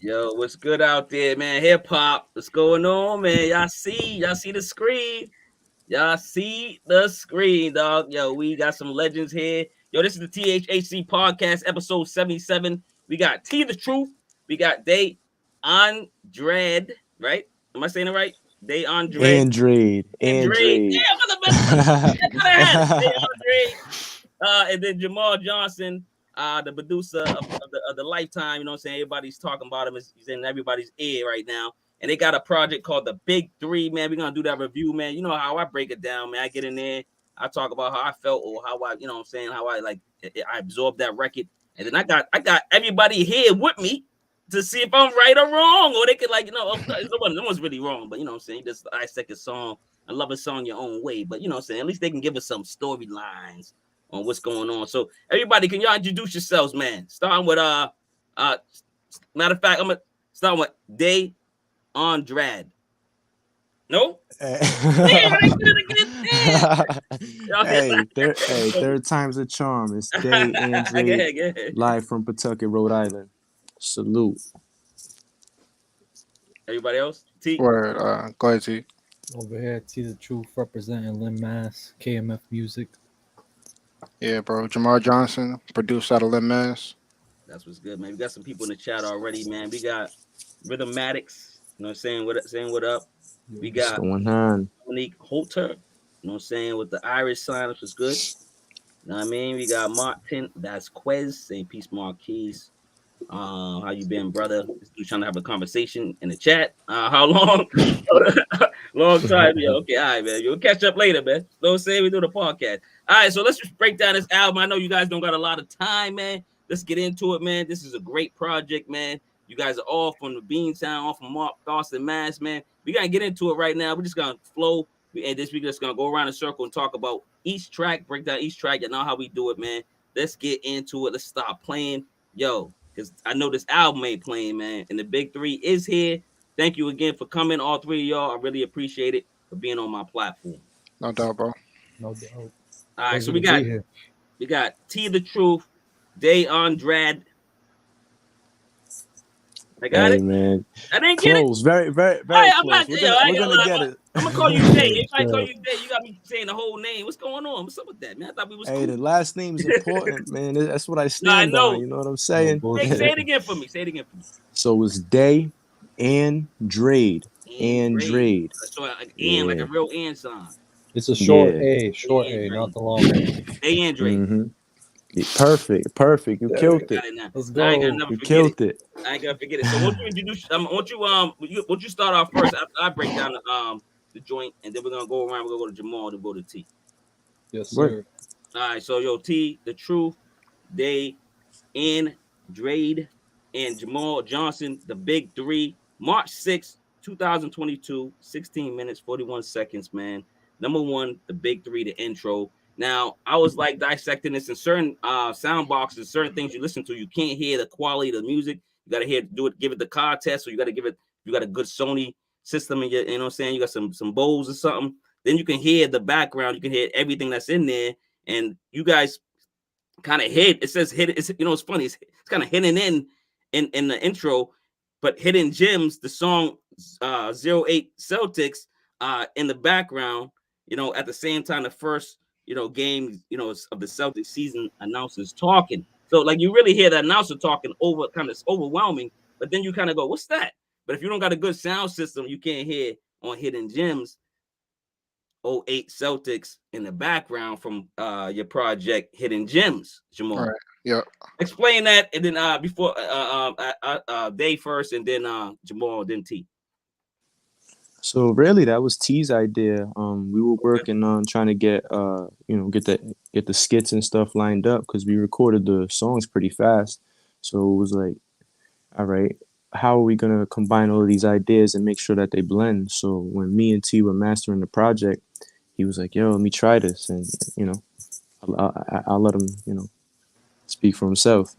Yo, what's good out there, man? Hip hop, what's going on, man? Y'all see the screen? Y'all see the screen, dog. Yo, we got some legends here. Yo, this is the THHC podcast, episode 77. We got Teathetruth. We got Andrade, right? Am I saying it right? Andrade. Andrade. Yeah, I'm the best. Andrade. And then Jamar Johnson, the producer of the Lifetime. You know what I'm saying? Everybody's talking about him. He's in everybody's ear right now. And they got a project called The Big Three, man. We're gonna do that review, man. You know how I break it down, man. I get in there, I talk about how I felt or how I, you know what I'm saying, how I I absorbed that record. And then I got everybody here with me to see if I'm right or wrong. Or they could no one's really wrong, but you know what I'm saying? Just dissect a song and love a song your own way. But you know what I'm saying? At least they can give us some storylines on what's going on. So everybody, can y'all introduce yourselves, man? Starting with matter of fact, I'm gonna start with Andrade. No? Third time's a charm. It's Day Andrade, live from Pawtucket, Rhode Island. Salute. Everybody else? T. Word, go ahead, T. Over here, Teathetruth representing Lim Mass, KMF Music. Yeah, bro. Jamar Johnson, produced out of Lim Mass. That's what's good, man. We got some people in the chat already, man. We got Rhythmatics, you know what I'm saying? What up? We got Monique Holter, you know what I'm saying, with the Irish sign, which was good. You know what I mean? We got Martin Vasquez saying peace, Marquis. How you been, brother? Just trying to have a conversation in the chat. How long? Long time, yo. Okay, all right, man. You'll catch up later, man. Don't say we do the podcast. All right, so let's just break down this album. I know you guys don't got a lot of time, man. Let's get into it, man. This is a great project, man. You guys are all from the Beantown, all from Boston, Mass, man. We gotta get into it right now. We're just gonna flow, and this week just gonna go around in a circle and talk about each track, break down each track. You know how we do it, man. Let's get into it. Let's stop playing, yo, because I know this album ain't playing, man. And the Big Three is here. Thank you again for coming, all three of y'all. I really appreciate it for being on my platform. No doubt, bro. No doubt. All right, so we got Teathetruth, Day Andrade. I got it, man. I didn't get close. it. Very close. We're gonna get it. I'm gonna call you Day. If I call you Day, you got me saying the whole name. What's going on? What's up with that, man? I thought we was cool. The last name is important, man. That's what I stand on. You know what I'm saying? Say it again for me. So it's Day Andrade. Andrade. So like a real and sign. It's a short A, not the long A. Day Andrade. Mm-hmm. Perfect. You killed it. Let's go. You killed it. I ain't gonna forget it. So won't you introduce? Won't you start off first? I break down the joint, and then we're gonna go around. We're gonna go to Jamal, then go to T. Yes, sir. All right. So yo, T, the Truth, Day, Andrade, and Jamal Johnson, the Big Three, March 6th, 2022, 16 minutes, 41 seconds, man. Number one, the Big Three, the intro. Now, I was like dissecting this in certain sound boxes, certain things you listen to, you can't hear the quality of the music. You got to give it the car test. So you got to give it, you got a good Sony system in your, you know what I'm saying? You got some Bose or something. Then you can hear the background. You can hear everything that's in there. And you guys kind of hit, it says hit, it's, you know, it's funny. It's kind of hidden in the intro, but Hidden Gems, the song 08 Celtics in the background, you know, at the same time, the first, you know, game, you know, of the Celtics season announcers talking. So like you really hear the announcer talking over, kind of overwhelming, but then you kind of go, what's that? But if you don't got a good sound system, you can't hear on Hidden Gems 08 Celtics in the background from your project Hidden Gems, Jamal. All right. Yeah. Explain that, and then before Day first, and then Jamal, then T. So really, that was T's idea. We were working on trying to get the skits and stuff lined up because we recorded the songs pretty fast. So it was like, all right, how are we gonna combine all of these ideas and make sure that they blend? So when me and T were mastering the project, he was like, "Yo, let me try this," and you know, I'll let him, you know, speak for himself.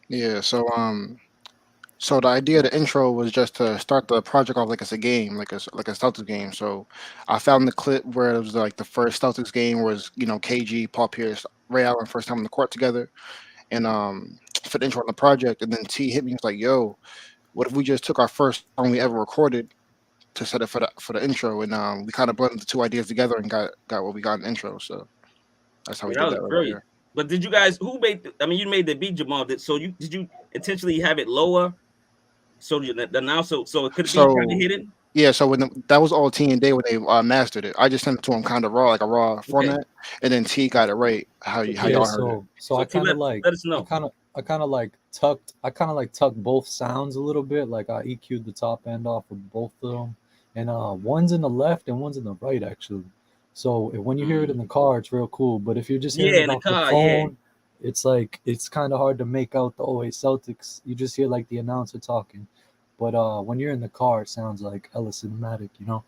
Yeah. So the idea of the intro was just to start the project off like it's a game, like a Celtics game. So I found the clip where it was like the first Celtics game was, you know, KG, Paul Pierce, Ray Allen first time on the court together. And for the intro on the project, and then T hit me. He was like, "Yo, what if we just took our first song we ever recorded to set it for the intro, and we kind of blended the two ideas together and got what we got in the intro." So that's how we That did was that right brilliant. there. But did you guys who made? I mean, you made the beat, Jamal. So did you intentionally have it lower so the now so it could be kind of So hidden? yeah, so that was all T and Day when they mastered it. I just sent it to him kind of raw, like a raw Okay. format, and then T got it right So how T, Yeah, y'all heard it. so I T kind of like let us know. I kind of like tucked both sounds a little bit. Like I EQ'd the top end off of both of them, and one's in the left and one's in the right actually. So when you hear it in the car, it's real cool. But if you're just hearing Yeah, it in the off the car. Yeah. phone, it's like it's kind of hard to make out the OA Celtics. You just hear like the announcer talking. But when you're in the car, it sounds like hella cinematic. You know,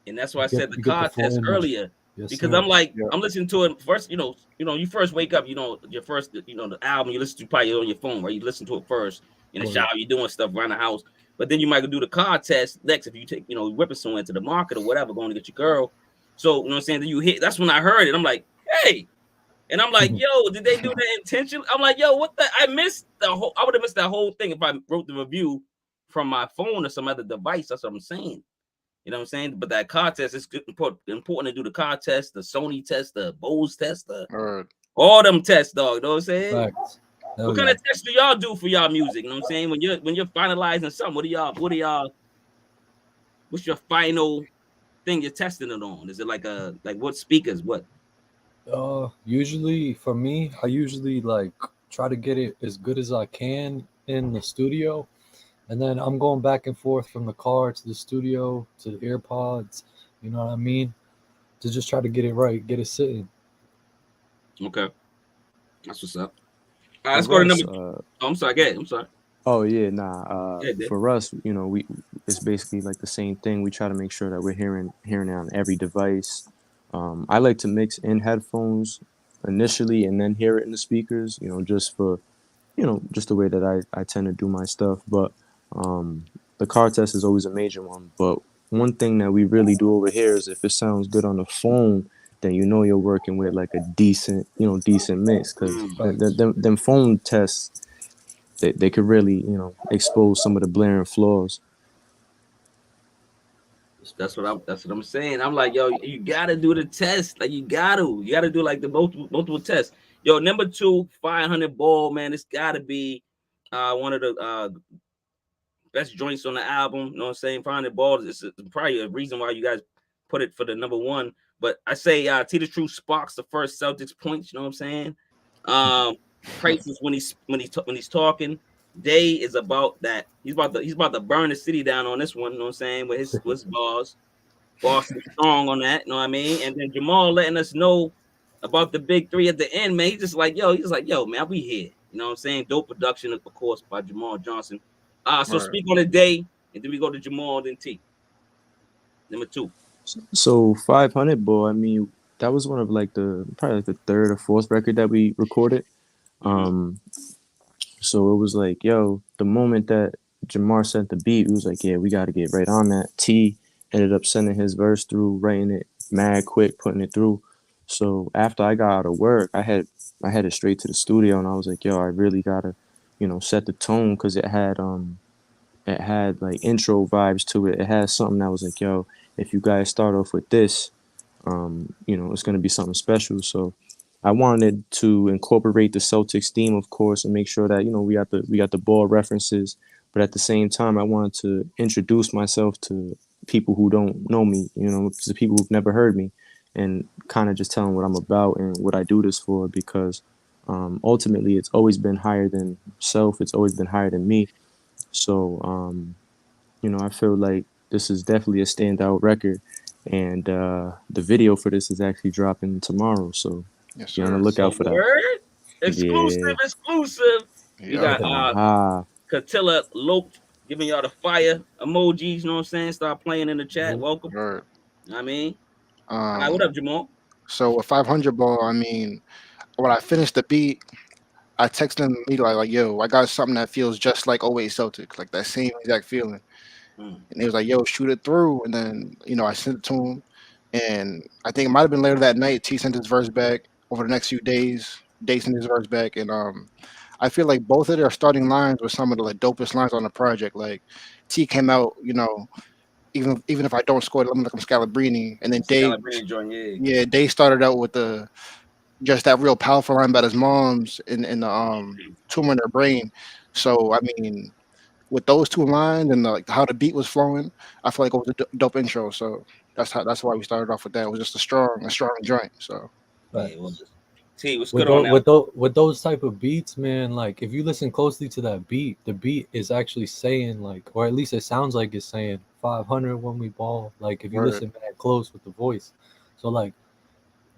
And that's why I said the you get the car full test image. earlier. Yes, Because sir. I'm like, Yeah. I'm listening to it first, you first wake up, your first, the album you listen to probably on your phone, right? You listen to it first in the Right. shower, you're doing stuff around the house. But then you might go do the car test next if you take, whipping someone to the market or whatever, going to get your girl. So, you know what I'm saying? Then you hit, that's when I heard it. I'm like, hey. And I'm like, yo, did they do that intentionally? I'm like, yo, what the? I would have missed that whole thing if I wrote the review from my phone or some other device. That's what I'm saying. You know what I'm saying? But that car test is important to do the car test, the Sony test, the Bose test, all them tests, dog. You know what I'm saying? Facts. Hell What kind yeah. of tests do y'all do for y'all music? You know what I'm saying? When you're finalizing something, what's your final thing you're testing it on? Is it like what speakers? What? Usually for me, I usually like try to get it as good as I can in the studio, and then I'm going back and forth from the car to the studio to the AirPods. You know what I mean? To just try to get it right, get it sitting. Okay, that's what's up. Let's For go to us, number. I'm sorry. Go ahead. I'm sorry. oh yeah, nah. Yeah, Dave. For us, we it's basically like the same thing. We try to make sure that we're hearing it on every device. I like to mix in headphones initially and then hear it in the speakers. Just for just the way that I tend to do my stuff. But the car test is always a major one. But one thing that we really do over here is if it sounds good on the phone, then you're working with like a decent mix because Facts. them phone tests they could really expose some of the blaring flaws. That's what I'm saying. I'm like, yo, you gotta do the test. Like you gotta do like the multiple tests. Yo, number 2, 500 ball, man. It's gotta be one of the best joints on the album. You know what I'm saying? 500 balls is probably a reason why you guys put it for the number 1. But I say Teathetruth sparks the first Celtics points. You know what I'm saying? Prices when he's talking. Day is about that. He's about to burn the city down on this one. You know what I'm saying? With his bars. Boston strong on that. You know what I mean? And then Jamal letting us know about the big 3 at the end, man. He's just like, yo, man, we here. You know what I'm saying? Dope production, of course, by Jamar Johnson. So speak on the day, and then we go to Jamal, then T. Number 2. So 500 ball. I mean, that was one of like probably like the third or fourth record that we recorded. So it was like, yo, the moment that Jamar sent the beat, it was like, yeah, we got to get right on that. T ended up sending his verse through, writing it mad quick, putting it through. So after I got out of work, I headed straight to the studio, and I was like, yo, I really gotta, set the tone because it had like intro vibes to it. It had something that was like, yo, if you guys start off with this, it's gonna be something special. So I wanted to incorporate the Celtics theme, of course, and make sure that we got the ball references, but at the same time, I wanted to introduce myself to people who don't know me, to people who've never heard me, and kind of just tell them what I'm about and what I do this for. Because ultimately, it's always been higher than self. It's always been higher than me. So I feel like this is definitely a standout record, and the video for this is actually dropping tomorrow. So Yes, be on the sir. lookout for that. Word? Yeah. Exclusive. We Yeah. got Aha. Catilla Loped giving y'all the fire emojis. You know what I'm saying? Start playing in the chat. Welcome. Right. You know what I mean? All right, what up, Jamal? So with 500 ball, I mean, when I finished the beat, I texted him immediately like, "Yo, I got something that feels just like always Celtics, like that same exact feeling." And he was like, "Yo, shoot it through." And then I sent it to him, and I think it might have been later that night. T sent his verse back over the next few days. Day sent his verse back, and I feel like both of their starting lines were some of the like dopest lines on the project. Like T came out, even if I don't score, let me look, I'm Scalabrini, and then Day, Scalabrini joint, yeah. yeah, Day started out with the just that real powerful line about his mom's in the tumor in her brain. So I mean, with those two lines and like how the beat was flowing, I feel like it was a dope intro. So that's why we started off with that. It was just a strong joint. So Yeah, it was. T, what's with good on those, that? with those type of beats, man, like if you listen closely to that beat, the beat is actually saying like, or at least it sounds like it's saying 500 when we ball. Like if you word. listen that close with the voice, so like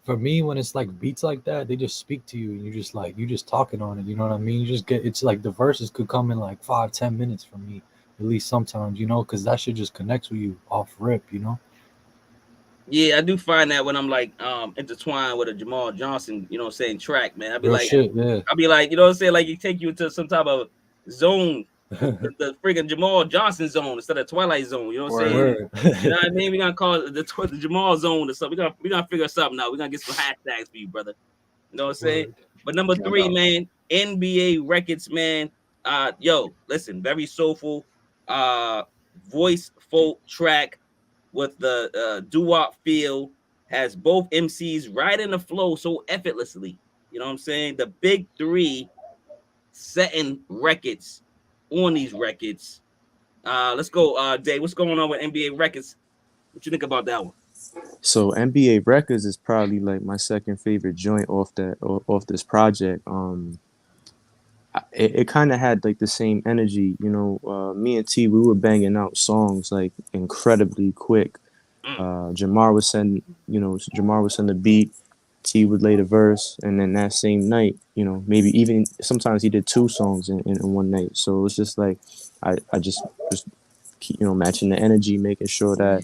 for me, when it's like beats like that, they just speak to you, and you just talking on it. You know what I mean? You just get it's like the verses could come in like 5-10 minutes for me, at least sometimes, because that shit just connects with you off rip. Yeah, I do find that when I'm like intertwined with a Jamar Johnson, saying track, man. Real shit, yeah. I'll be like, you know what I'm saying? Like you take you into some type of zone, the freaking Jamal Johnson zone instead of Twilight Zone. You know what I'm saying? Word. You know what I mean? We're gonna call it the Jamal zone or something. We're gonna figure something out. We're gonna get some hashtags for you, brother. You know what I'm saying? Word. But number Yeah, 3, no. man, NBA Records, man. Yo, listen, very soulful, voice folk track with the doo-wop feel, has both MCs right in the flow so effortlessly. You know what I'm saying? The big 3 setting records on these records. Let's go, Dave. What's going on with NBA Records? What you think about that one? So NBA Records is probably like my second favorite joint off this project. It kind of had like the same energy, me and T, we were banging out songs like incredibly quick. Jamar would send the beat, T would lay the verse, and then that same night, maybe even sometimes he did 2 songs in one night. So it was just like I just was keep, matching the energy, making sure that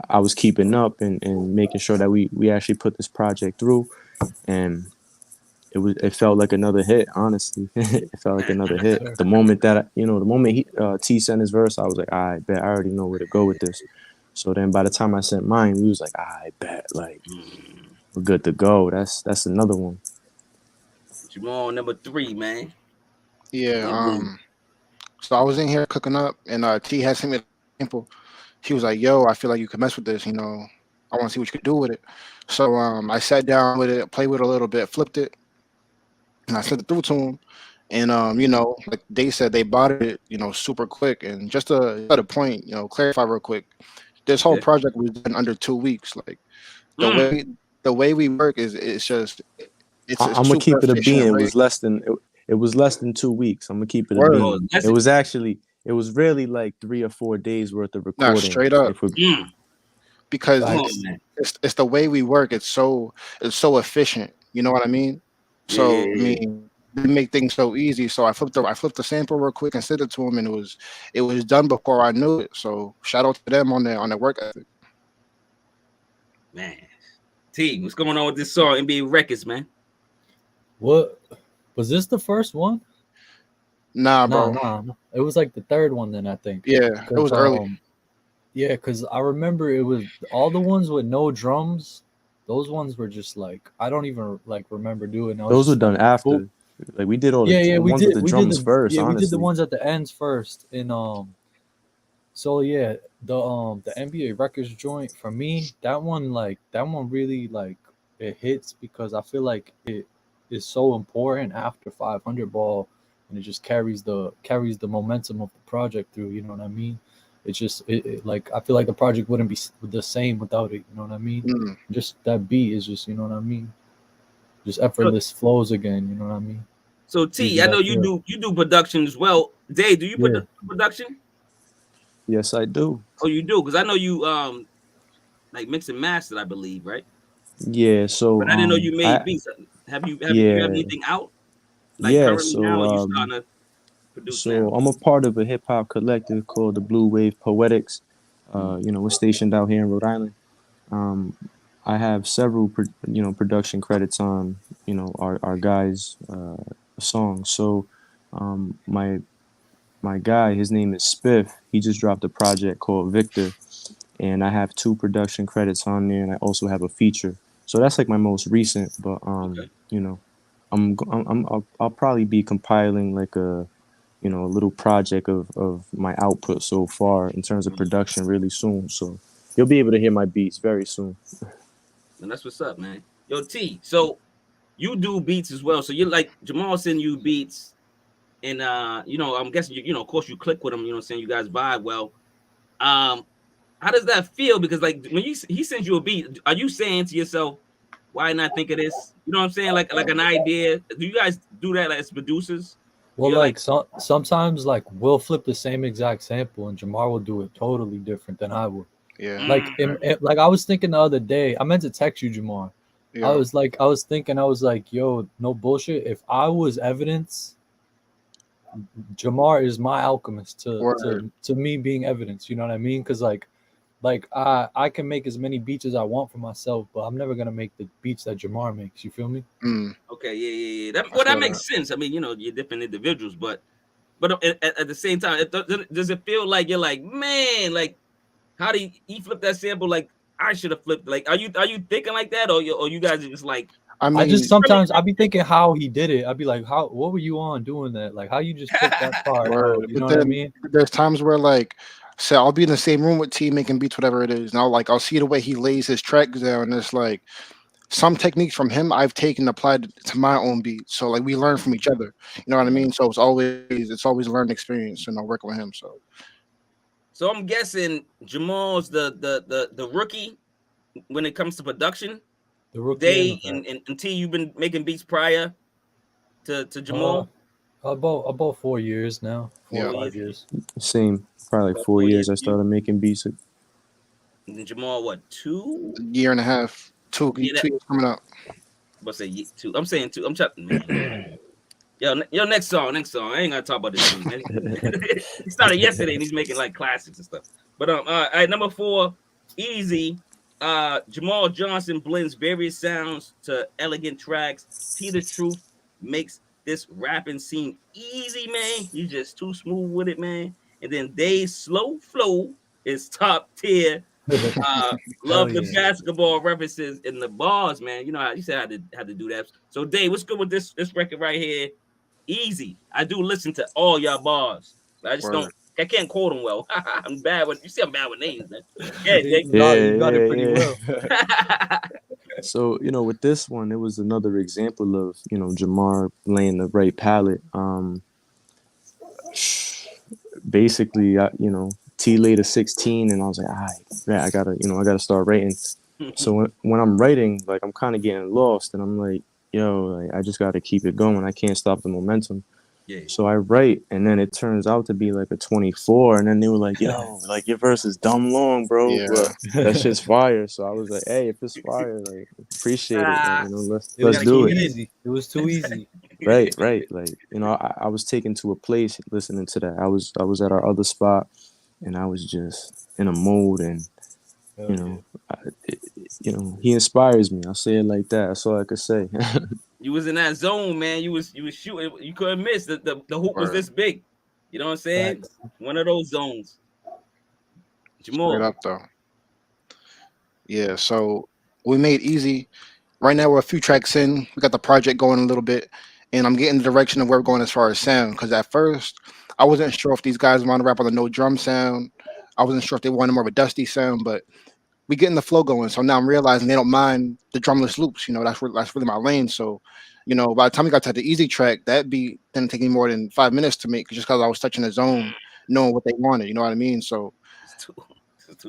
I was keeping up and making sure that we actually put this project through. And it felt like another hit, honestly. It felt like another Yes, hit. sir. The moment T sent his verse, I was like, I bet I already know where to go with this. So then by the time I sent mine, we was like, I bet like we're good to go. That's another one. Jamal, number 3, man. Yeah. NBA. So I was in here cooking up, and T had sent me a sample. He was like, "Yo, I feel like you could mess with this. I want to see what you could do with it." So I sat down with it, played with it a little bit, flipped it, and I sent it through to him. And like they said, they bought it, super quick. And just to at a point, clarify real quick, this whole Okay. project was done under 2 weeks. Like the Mm. way the way we work is it's just it's a I'm gonna super keep it a efficient being. rate. It was less than 2 weeks. I'm gonna keep it a Word, Oh, being. that's It was really like 3 or 4 days worth of not recording. straight up If we because come Facts. on, man. it's the way we work. It's so efficient. You know what I mean? So I Yeah. mean, they make things so easy. So I flipped the sample real quick and sent it to him, and it was done before I knew it. So shout out to them on their work ethic. Man. T, what's going on with this song, NBA Records, man? What was this the first one? Nah, Nah, bro. nah, nah. It was like the third one then, I think. Yeah, it 'Cause, was early. yeah, because I remember it was all the ones with no drums. Those ones were just like I don't even like remember doing. I was those were just like, done cool. after. Like we did all Yeah, yeah, the we ones with did. the We did drums the first, yeah, we did the honestly. ones at the ends first. And so yeah, the NBA Records joint for me, that one really like it hits because I feel like it is so important after 500 ball, and it just carries the momentum of the project through. You know what I mean? It's just like I feel like the project wouldn't be the same without it. You know what I mean? Mm. Just that beat is just, you know what I mean? Just So, effortless flows again. You know what I mean? so Gives T, you I know that you feel. do production as well. Dave, do you put Yeah. the production? Yes, I do. Oh, you do, because I know you like mix and master, I believe, right? Yeah. So But I didn't know you made I beats. Do you have yeah anything out like yeah. currently now? Or you starting to produce So now? I'm a part of a hip hop collective called the Blue Wave Poetics. We're stationed out here in Rhode Island. Um, I have several, production credits on, our guys' songs. So, my guy, his name is Spiff. He just dropped a project called Victor, and I have 2 production credits on there, and I also have a feature. So that's like my most recent. But Okay. I'll probably be compiling like a a little project of my output so far in terms of production really soon. So you'll be able to hear my beats very soon. And that's what's up, man. Yo, T. So you do beats as well. So you're like Jamal send you beats, and I'm guessing of course you click with him. You know what I'm saying? You guys vibe well. How does that feel? Because like when he sends you a beat, are you saying to yourself, why not think of this? You know what I'm saying? Like an idea. Do you guys do that as producers? Well, You're like sometimes like we'll flip the same exact sample and Jamar will do it totally different than I would. Yeah. Like like I was thinking the other day, I meant to text you, Jamar. Yeah. I was like, yo, no bullshit. If I was evidence, Jamar is my alchemist to me being evidence. You know what I mean? Because like I can make as many beats as I want for myself, but I'm never gonna make the beats that Jamar makes. You feel me? Okay, yeah. That makes sense. I mean, you're different individuals, but at the same time, does it feel like you're like, man, like how do he flip that sample? Like I should have flipped. Like, are you thinking like that, or you guys are just like? I mean, I just sometimes I be thinking how he did it. I'd be like, what were you on doing that? Like how you just picked that part? You know what I mean? There's times where like, say I'll be in the same room with T making beats, whatever it is, and I'll see the way he lays his tracks down. And it's like some techniques from him I've taken applied to my own beats. So like we learn from each other. You know what I mean? So it's always a learning experience, and I'll work with him. So I'm guessing Jamal's the rookie when it comes to production. The rookie. Day and T, you've been making beats prior to Jamal. About 4 years now. 4 or 5 years. Same, probably like 4 years. I started making beats. And then Jamal, what, 2? Year and a half, 2 years coming up. Let's say 2. I'm saying 2. I'm chatting, man. Yo, next song. I ain't gonna talk about this dude, man. He started yesterday and he's making like classics and stuff. But all right, number 4, Easy. Jamar Johnson blends various sounds to elegant tracks. Teathetruth makes this rapping scene easy, man. He's just too smooth with it, man. And then Dave's slow flow is top tier. Love the basketball references in the bars, man. You know how you said how to do that. So Dave, what's good with this record right here? Easy. I do listen to all y'all bars. I just don't. I can't quote them well. I'm bad with. You see, I'm bad with names, man. Yeah, you got it pretty well. So with this one, it was another example of Jamar laying the right palette. Basically, T laid a 16, and I was like, all right, I gotta start writing. So when I'm writing, like I'm kind of getting lost, and I'm like, I just gotta keep it going. I can't stop the momentum. Yeah. So I write, and then it turns out to be like a 24, and then they were like, "Yo, like your verse is dumb long, bro. Yeah. But that shit's fire." So I was like, "Hey, if it's fire, like appreciate it. Like, let's do it." Easy. It was too easy. Right. Like I was taken to a place listening to that. I was at our other spot, and I was just in a mode, and he inspires me. I'll say it like that. That's all I could say. You was in that zone, man. You was shooting. You couldn't miss. The hoop was this big. You know what I'm saying? Right. One of those zones. Jamal. Straight up though. Yeah. So we made Easy. Right now we're a few tracks in. We got the project going a little bit, and I'm getting the direction of where we're going as far as sound. Because at first I wasn't sure if these guys want to rap on the no drum sound. I wasn't sure if they wanted more of a dusty sound, but we getting the flow going. So now I'm realizing they don't mind the drumless loops. That's really my lane. So, by the time we got to the Easy track, that beat didn't take me more than 5 minutes to make, just because I was touching the zone, knowing what they wanted. You know what I mean? So,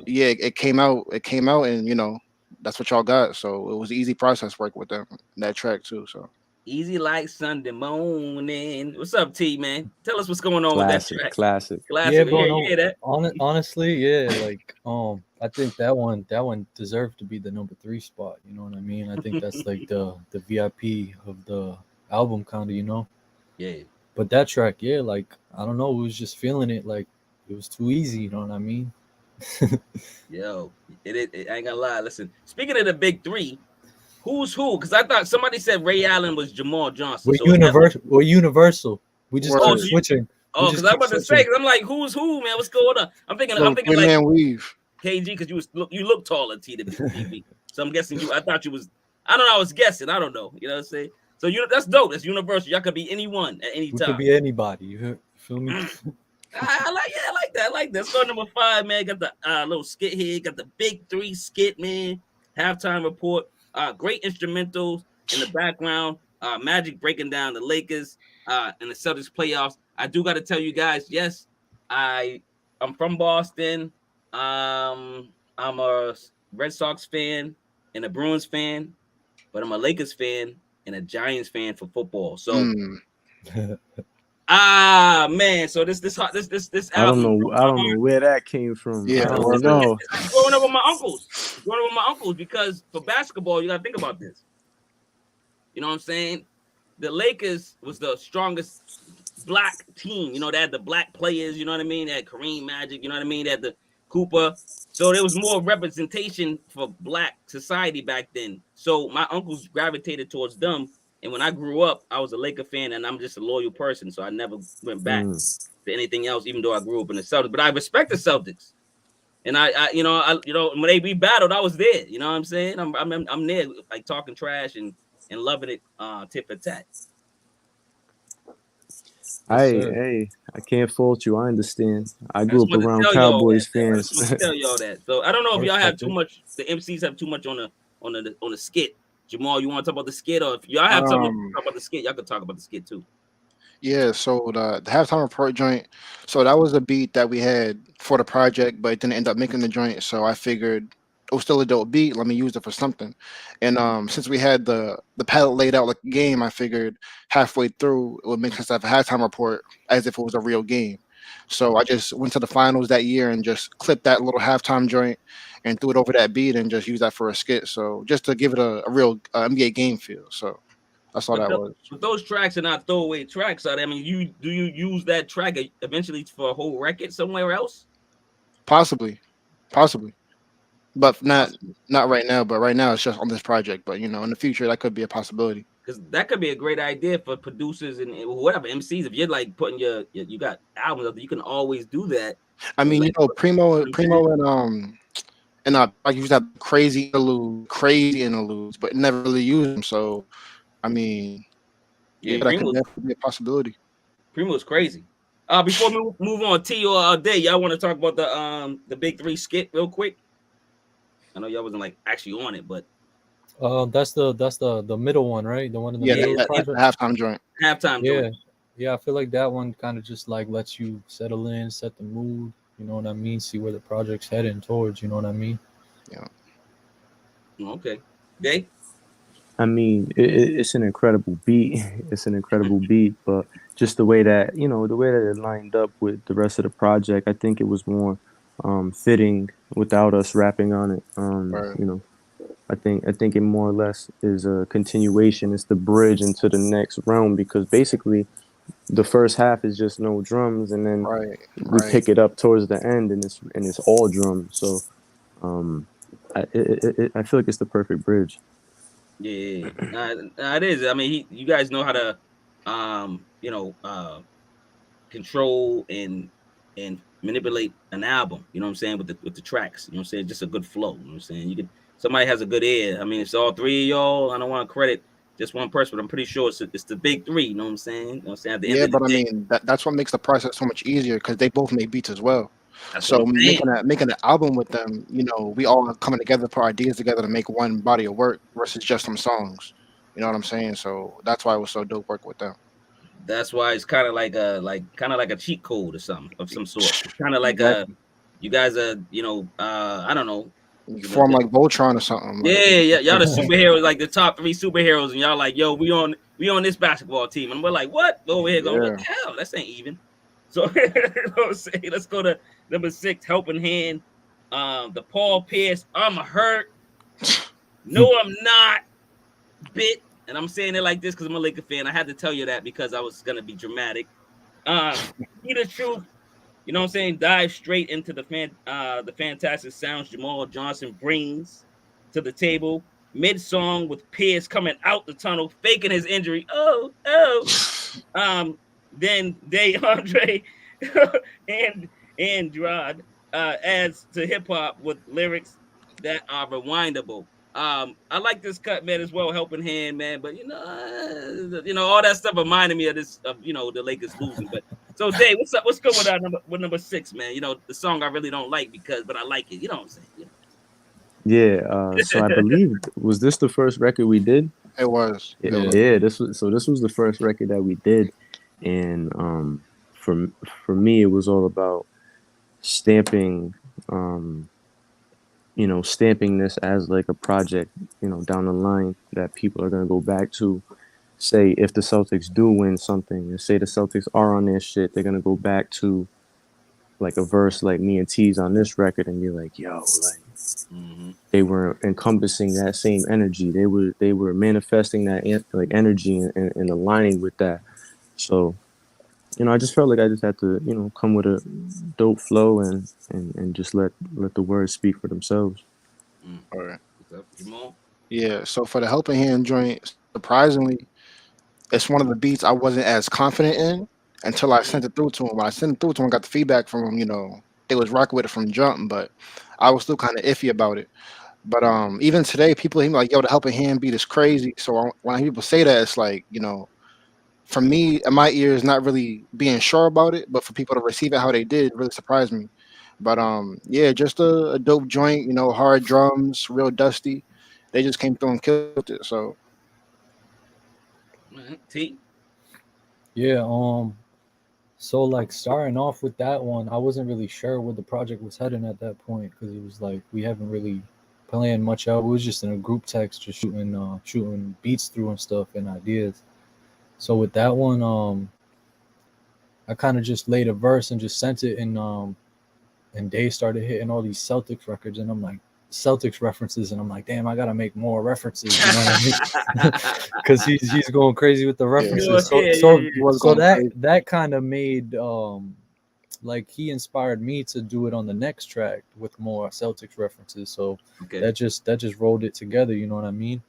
yeah, it came out, and that's what y'all got. So it was an easy process working with them that track too. So. Easy like Sunday morning. What's up, T, man? Tell us what's going on with that track. Classic. Yeah, bro. You hear that? Honestly, yeah. Like, I think that one deserved to be the number 3 spot. You know what I mean? I think that's like the VIP of the album, kind of. Yeah. But that track, yeah, like I don't know, we was just feeling it. Like it was too easy. You know what I mean? Yo, it I ain't gonna lie. Listen, speaking of the big 3. Who's who? Because I thought somebody said Ray Allen was Jamar Johnson. We're universal. We just keep switching. Because I'm about to say, because I'm like, who's who, man? What's going on? I'm thinking like weave. KG, because you look taller, T, than TV. So I'm guessing I thought you was. I don't know. I was guessing. I don't know. You know what I'm saying? So that's dope. That's universal. Y'all could be anyone at any We time. could be anybody. You feel me? I like that. I like that. Let's go number 5, man. Got the little skit here. Got the big 3 skit, man. Halftime report. Great instrumentals in the background. Magic breaking down the Lakers and the Celtics playoffs. I do got to tell you guys, yes, I'm from Boston. I'm a Red Sox fan and a Bruins fan, but I'm a Lakers fan and a Giants fan for football. So. Man, so this I don't album. know. I don't know where that came from. Yeah, I don't know. It's growing up with my uncles. Because for basketball, you gotta think about this. You know what I'm saying? The Lakers was the strongest black team. You know, they had the black players. You know what I mean? They had Kareem, Magic. You know what I mean? They had the Cooper. So there was more representation for black society back then. So my uncles gravitated towards them. And when I grew up, I was a Laker fan, and I'm just a loyal person. So I never went back to anything else, even though I grew up in the Celtics. But I respect the Celtics. And I when we battled, I was there. You know what I'm saying? I'm there, like talking trash and loving it, tit for tat. Hey, I can't fault you. I understand. I grew up around Cowboys fans. I just tell y'all that. So I don't know if y'all have too much. The MCs have too much on the skit. Jamal, you want to talk about the skit, or if y'all have something to talk about the skit, y'all could talk about the skit too. Yeah, so the halftime report joint. So that was a beat that we had for the project, but it didn't end up making the joint. So I figured it was still a dope beat. Let me use it for something. And since we had the palette laid out like a game, I figured halfway through it would make sense to have a halftime report as if it was a real game. So I just went to the finals that year and just clipped that little halftime joint and threw it over that beat and just used that for a skit. So just to give it a real NBA game feel. So that's all that was. But those tracks are not throwaway tracks. I mean, do you use that track eventually for a whole record somewhere else? Possibly, but not right now. But right now it's just on this project. But in the future that could be a possibility. Because that could be a great idea for producers and whatever MCs. If you're like putting you got albums up, you can always do that. I mean, Primo and I used to have crazy interludes, but never really used them. So, I mean, yeah, that could definitely be a possibility. Primo's crazy. Before we move on, T or Day, y'all want to talk about the big 3 skit real quick? I know y'all wasn't like actually on it, but that's the middle one, right? The one in the middle. Yeah, the halftime joint. Joint. Yeah. I feel like that one kind of just like lets you settle in, set the mood. You know what I mean? See where the project's heading towards. You know what I mean? Yeah. Okay. Day. I mean, it's an incredible beat. It's an incredible beat, but just the way that it lined up with the rest of the project, I think it was more fitting without us rapping on it. Right. I think it more or less is a continuation. It's the bridge into the next realm because basically the first half is just no drums, and then we pick it up towards the end, and it's all drums. So I feel like it's the perfect bridge. Yeah, it is. I mean, you guys know how to, control and manipulate an album. You know what I'm saying, with the tracks. You know what I'm saying, just a good flow. You know what I'm saying. Somebody has a good ear. I mean, it's all 3 of y'all. I don't want to credit just one person, but I'm pretty sure it's the big 3. You know what I'm saying? You know what I'm saying? At the end of the day, I mean that's what makes the process so much easier because they both make beats as well. So making an album with them, we all coming together, put ideas together to make one body of work versus just some songs. You know what I'm saying? So that's why it was so dope work with them. That's why it's kind of like a cheat code or something of some sort. It's kind of like you guys are, I don't know. Form like Voltron or something. Yeah. Y'all the superheroes, like the top 3 superheroes, and y'all like, yo, we on this basketball team, and we're like, what? Over here going, what the hell? That ain't even. So let's go to number 6, Helping Hand. The Paul Pierce, I'm hurt. No, I'm not. Bit, and I'm saying it like this because I'm a Laker fan. I had to tell you that because I was gonna be dramatic. Teathetruth. You know what I'm saying? Dive straight into the fantastic sounds Jamar Johnson brings to the table. Mid-song with Pierce coming out the tunnel, faking his injury. Oh. Then Andrade and Andrade adds to hip-hop with lyrics that are rewindable. I like this cut, man, as well, helping hand, man. But all that stuff reminded me of this, of the Lakers losing. But so, Dave, what's up? What's good with number 6, man? The song I really don't like but I like it. You know what I'm saying? Yeah. So I believe, was this the first record we did? It was. Yeah. This was the first record that we did, and for me, it was all about stamping stamping this as like a project, down the line that people are going to go back to. Say if the Celtics do win something, and say the Celtics are on their shit, they're going to go back to like a verse like me and T's on this record and be like, yo, like they were encompassing that same energy. They were manifesting that like energy and aligning with that. So, I just felt like I just had to, come with a dope flow and just let the words speak for themselves. All right. What's up, Jamal? Yeah. So for the helping hand joint, surprisingly, it's one of the beats I wasn't as confident in until I sent it through to him. When I sent it through to him, got the feedback from him. They was rocking with it from jump, but I was still kind of iffy about it. But even today, people hear me like, "Yo, the helping hand beat is crazy." So when I hear people say that, it's like, for me, in my ears, not really being sure about it, but for people to receive it how they did, really surprised me. But yeah, just a dope joint. Hard drums, real dusty. They just came through and killed it. So T. Yeah. So like starting off with that one, I wasn't really sure where the project was heading at that point because it was like we haven't really planned much out. It was just in a group text, just shooting beats through and stuff and ideas. So with that one, I kind of just laid a verse and just sent it, and Dave started hitting all these Celtics records, and I'm like Celtics references, and I'm like, damn, I gotta make more references, you know what I mean? Because he's going crazy with the references. So that kind of made like he inspired me to do it on the next track with more Celtics references. So that just rolled it together, you know what I mean?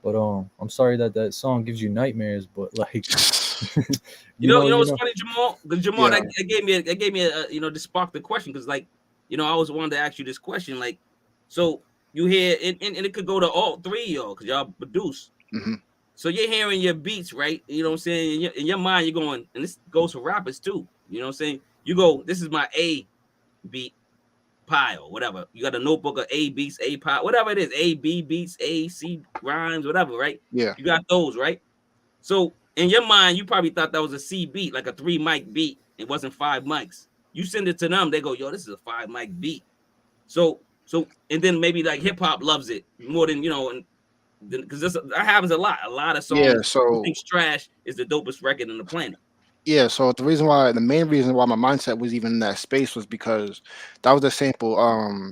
But I'm sorry that song gives you nightmares, but like you know what's funny, Jamal? Because Jamal, that gave me a to spark the question, because like I always wanted to ask you this question, like, so you hear and it could go to all three of y'all because y'all produce. Mm-hmm. So you're hearing your beats, right? You know what I'm saying? In your mind, you're going, and this goes for rappers too. You know what I'm saying? You go, this is my A beat pile, whatever. You got a notebook of A beats, A pile, whatever it is, A, B beats, A, C rhymes, whatever, right? Yeah. You got those, right? So in your mind, you probably thought that was a C beat, like a 3 mic beat. It wasn't 5 mics. You send it to them, they go, yo, this is a 5 mic beat. So and then maybe like hip hop loves it more than and because that happens a lot. A lot of songs. Yeah. So thinks Trash is the dopest record on the planet. yeah, so the main reason why my mindset was even in that space was because that was the sample.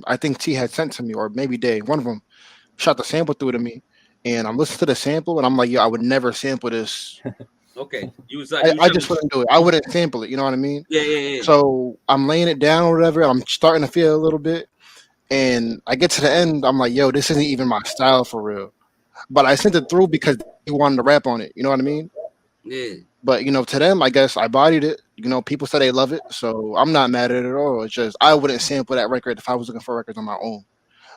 I think T had sent to me, or maybe Dave, one of them, shot the sample through to me, and I'm listening to the sample, and I'm like, yo, I would never sample this. Okay, I just wouldn't do it. I wouldn't sample it. You know what I mean? Yeah. So I'm laying it down or whatever. I'm starting to feel a little bit, and I get to the end. I'm like, yo, this isn't even my style for real. But I sent it through because he wanted to rap on it. You know what I mean? Yeah. But to them, I guess I bodied it. People say they love it, so I'm not mad at it at all. It's just I wouldn't sample that record if I was looking for records on my own.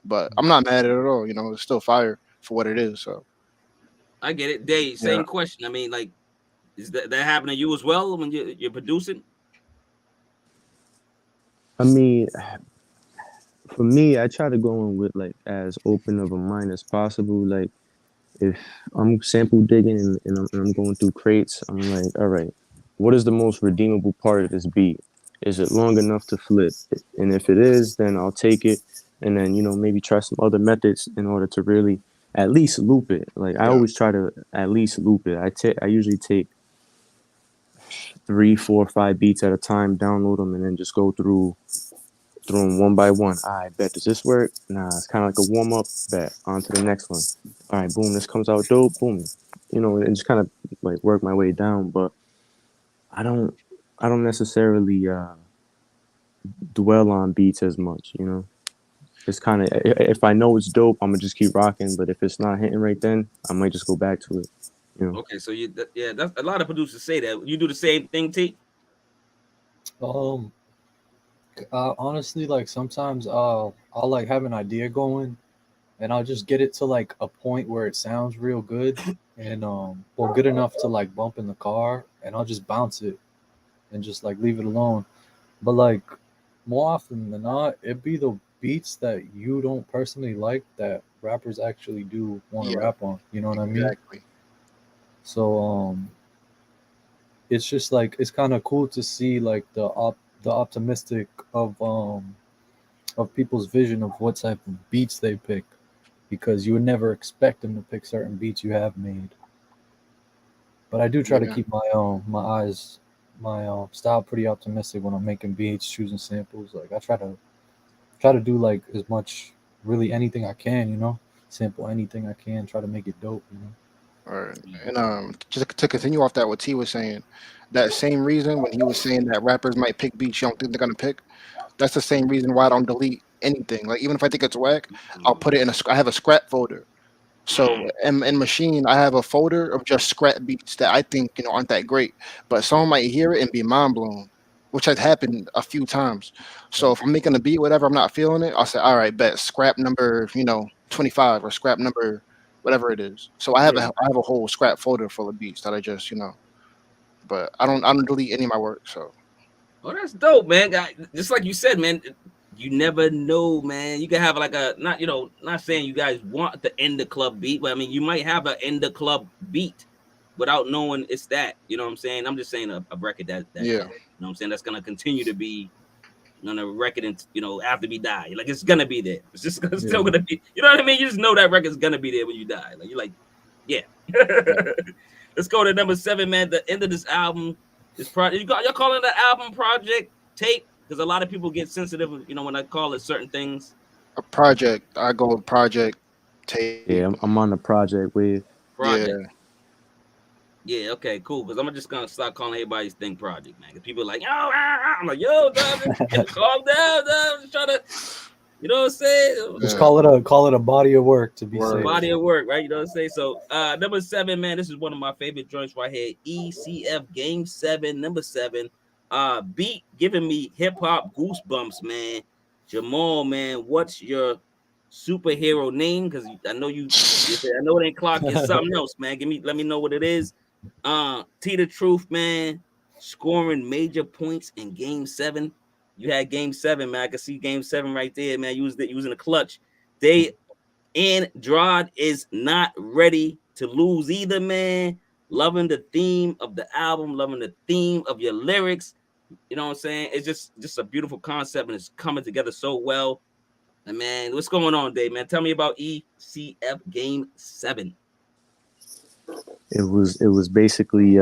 But I'm not mad at it at all. It's still fire for what it is. So I get it. Dave, same question. I mean, like, is that happening to you as well when you're producing? I mean, for me, I try to go in with like as open of a mind as possible. Like if I'm sample digging and I'm going through crates, I'm like, all right, what is the most redeemable part of this beat? Is it long enough to flip? And if it is, then I'll take it and then, maybe try some other methods in order to really at least loop it. Like I always try to at least loop it. I usually take 3, 4, 5 beats at a time, download them, and then just go through them one by one. All right, bet, does this work? Nah, it's kind of like a warm up. Bet, on to the next one. All right, boom, this comes out dope. Boom, and just kind of like work my way down. But I don't necessarily dwell on beats as much. It's kind of, if I know it's dope, I'm gonna just keep rocking. But if it's not hitting right then, I might just go back to it. Okay, so that's a lot of producers say that. You do the same thing, T? Honestly, like sometimes I'll like have an idea going, and I'll just get it to like a point where it sounds real good, and well, good enough to like bump in the car, and I'll just bounce it and just like leave it alone. But like more often than not, it be the beats that you don't personally like that rappers actually do want to Yeah, rap on. You know what I mean? exactly. So it's just like it's kind of cool to see like the optimistic of people's vision of what type of beats they pick, because you would never expect them to pick certain beats you have made. But I do try to Yeah. keep my eyes, my style pretty optimistic when I'm making beats, choosing samples. Like I try to do like as much, really anything I can, you know, sample anything I can, try to make it dope, you know. All right. And just to continue off that, what T was saying, that same reason when he was saying that rappers might pick beats you don't think they're gonna pick, that's the same reason why I don't delete anything. Like even if I think it's whack, I'll put it in I have a scrap folder. So in Machine, I have a folder of just scrap beats that I think aren't that great, but someone might hear it and be mind blown, which has happened a few times. So if I'm making a beat, whatever, I'm not feeling it, I'll say, all right, bet scrap number 25 or scrap number whatever it is. So Yeah. I have a whole scrap folder full of beats that I just but I don't delete any of my work. So Oh, that's dope, man. Just like you said, man, you never know, man. You can have like a not saying you guys want the end the club beat, but I mean you might have an end the club beat without knowing it's that. You know what I'm saying? I'm just saying a record that yeah, you know what I'm saying, that's gonna continue to be on a record, and after we die, like it's gonna be there. It's just still gonna be. You know what I mean? You just know that record's gonna be there when you die. Like you're like, yeah. Let's go to number 7, man. The end of this album, this project. Y'all calling the album project tape? Because a lot of people get sensitive, when I call it certain things. a project. I go with project tape. Yeah, I'm on the project wave. Project. Yeah. Yeah, okay, cool. Because I'm just gonna start calling everybody's thing project, man. Because people are like, I'm like, yo, dog, calm down, dog. Just trying to, you know what I'm saying? Just call it a body of work to be safe. Body of work, right? You know what I'm saying? So number 7, man, this is one of my favorite joints right here. ECF Game 7, number 7. Beat giving me hip hop goosebumps, man. Jamal, man, what's your superhero name? Because I know you said, I know it ain't Clark, it's something else, man. Let me know what it is. Teathetruth, man, scoring major points in Game 7. You had Game 7, man. I can see Game 7 right there, man. Using the clutch. Andrade is not ready to lose either, man. Loving the theme of the album, loving the theme of your lyrics. You know what I'm saying? It's just a beautiful concept, and it's coming together so well. And man, what's going on, Dave? Man, tell me about ECF Game 7. It was basically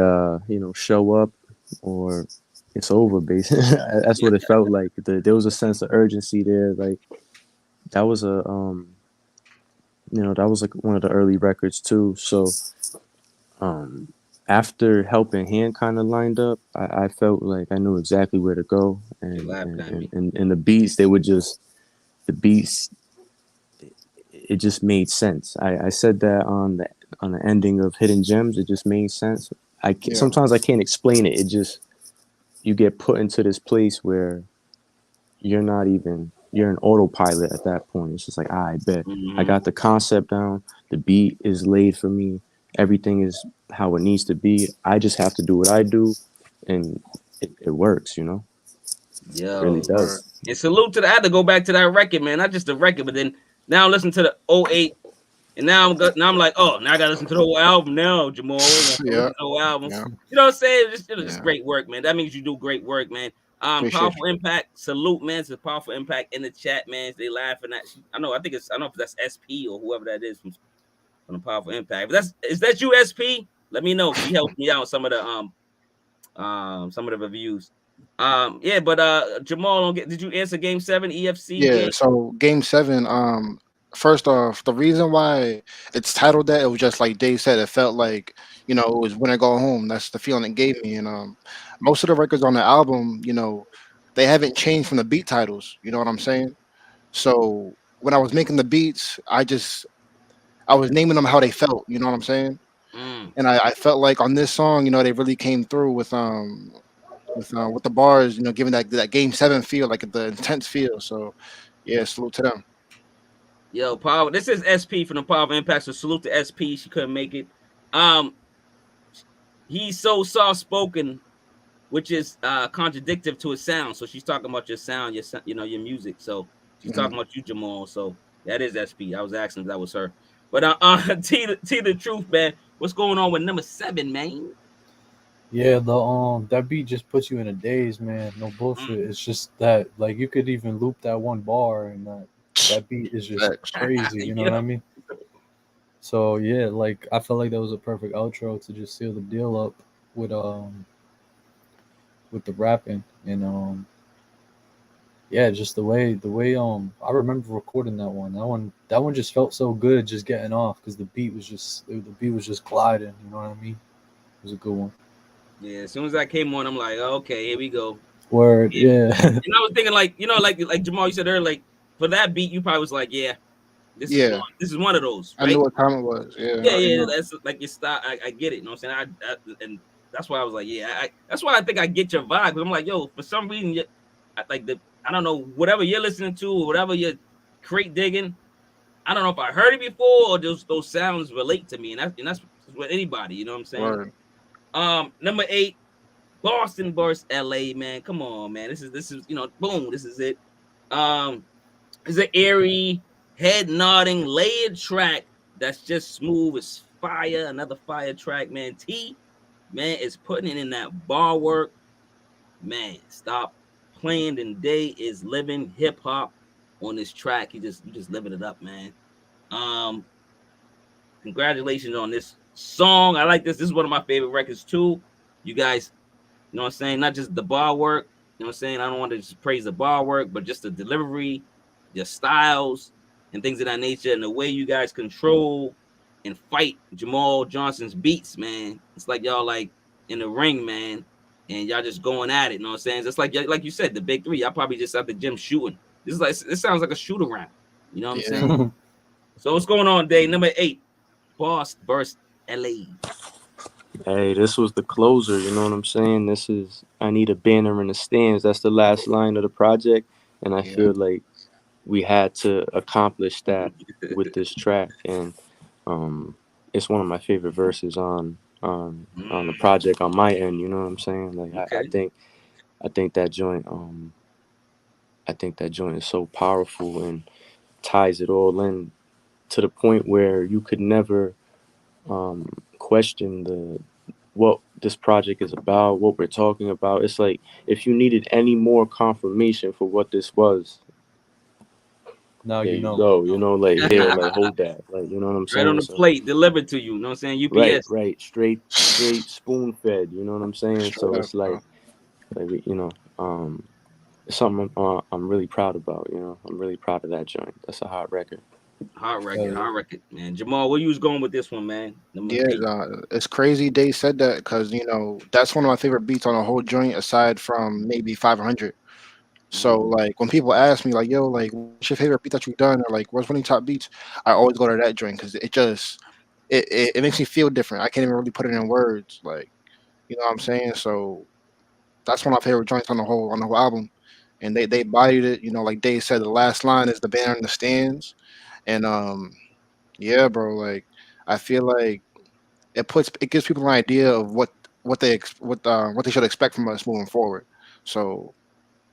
show up or it's over. Basically, that's what it felt like. There was a sense of urgency there. Like that was that was like one of the early records too. So after Helping Hand kind of lined up, I felt like I knew exactly where to go, and the beats, the beats, it just made sense. I said that on the ending of Hidden Gems, it just made sense. Sometimes I can't explain it. It just, you get put into this place where you're an autopilot at that point. It's just like, I bet I got the concept down. The beat is laid for me. Everything is how it needs to be. I just have to do what I do, and it works, Yeah, it really does. And salute to I had to go back to that record, man. Not just the record, but then now listen to the 08, and now I'm like, oh, now I gotta listen to the whole album now, Jamal. The whole album. Yeah. You know what I'm saying? Just great work, man. That means you do great work, man. Powerful impact. Salute, man. It's a powerful impact in the chat, man. They laughing at. I don't know if that's SP or whoever that is from the Powerful Impact. But is that you, SP? Let me know. He helped me out some of the reviews. But Jamal, did you answer Game 7 EFC? Yeah. So Game 7. First off, the reason why it's titled that, it was just like Dave said. It felt like it was When I Go Home. That's the feeling it gave me. And most of the records on the album, they haven't changed from the beat titles. You know what I'm saying? So when I was making the beats, I was naming them how they felt. You know what I'm saying? And I felt like on this song, they really came through with the bars, giving that Game 7 feel, like the intense feel. So yeah, salute to them. Yo, Power. This is SP from the Power of Impact. So salute to SP. She couldn't make it. He's so soft spoken, which is contradictive to his sound. So she's talking about your sound, your music. So she's talking about you, Jamal. So that is SP. I was asking if that was her. But Teathetruth, man. What's going on with number 7, man? Yeah, that beat just puts you in a daze, man. No bullshit. It's just that, like, you could even loop that one bar, and that beat is just crazy. You know what I mean? So yeah, like, I felt like that was a perfect outro to just seal the deal up with the rapping, and yeah, just the way I remember recording that one. That one just felt so good, just getting off, because the beat was just gliding. You know what I mean? It was a good one. Yeah, as soon as I came on, I'm like, okay, here we go. Word, yeah. And I was thinking, like, like Jamal, you said earlier, like, for that beat, you probably was like, yeah, this is one of those, right? I knew what time it was. Yeah. That's like your style. I get it. You know what I'm saying? And that's why I was like, yeah. That's why I think I get your vibe. Because I'm like, yo, for some reason, I don't know, whatever you're listening to, or whatever you're crate digging. I don't know if I heard it before, or those sounds relate to me, and that's with anybody. You know what I'm saying? Word. Number 8, Boston versus LA, man. Come on, man. This is boom. This is it. It's an airy, head nodding, layered track that's just smooth as fire. Another fire track, man. T, man, is putting it in that bar work. Man, stop playing. And Day is living hip hop on this track. You just living it up, man. Congratulations on this song. I like this. This is one of my favorite records too. You guys, you know what I'm saying? Not just the bar work. You know what I'm saying? I don't want to just praise the bar work, but just the delivery, your styles, and things of that nature, and the way you guys control and fight Jamar Johnson's beats, man. It's like y'all like in the ring, man, and y'all just going at it. You know what I'm saying? Just like you said, the big 3. Y'all probably just at the gym shooting. This sounds like a shoot around. You know what I'm saying? So what's going on, Day? Number 8, Boss versus LA. Hey, this was the closer, you know what I'm saying? This is I Need a Banner in the Stands. That's the last line of the project, and I feel like we had to accomplish that with this track, and it's one of my favorite verses on the project on my end, you know what I'm saying? Like I think that joint is so powerful and ties it all in to the point where you could never question what this project is about, what we're talking about. It's like if you needed any more confirmation for what this was, now there you know. go. You know, like here, like hold that, like you know what I'm saying. Right on the plate, delivered to you. You know what I'm saying? UPS. Right, straight spoon fed. You know what I'm saying? So it's like it's something I'm really proud about. You know, I'm really proud of that joint. That's a hot record. Hard record, man. Jamal, where you was going with this one, man? It's crazy Day said that, because that's one of my favorite beats on the whole joint, aside from maybe 500. So like when people ask me like, yo, like what's your favorite beat that you've done, or like what's one of your top beats, I always go to that joint, because it makes me feel different. I can't even really put it in words, like, you know what I'm saying? So that's one of my favorite joints on the whole album, and they bodied it. Like Dave said, the last line is the banner in the stands, and yeah, bro, like I feel like it gives people an idea of what they should expect from us moving forward. So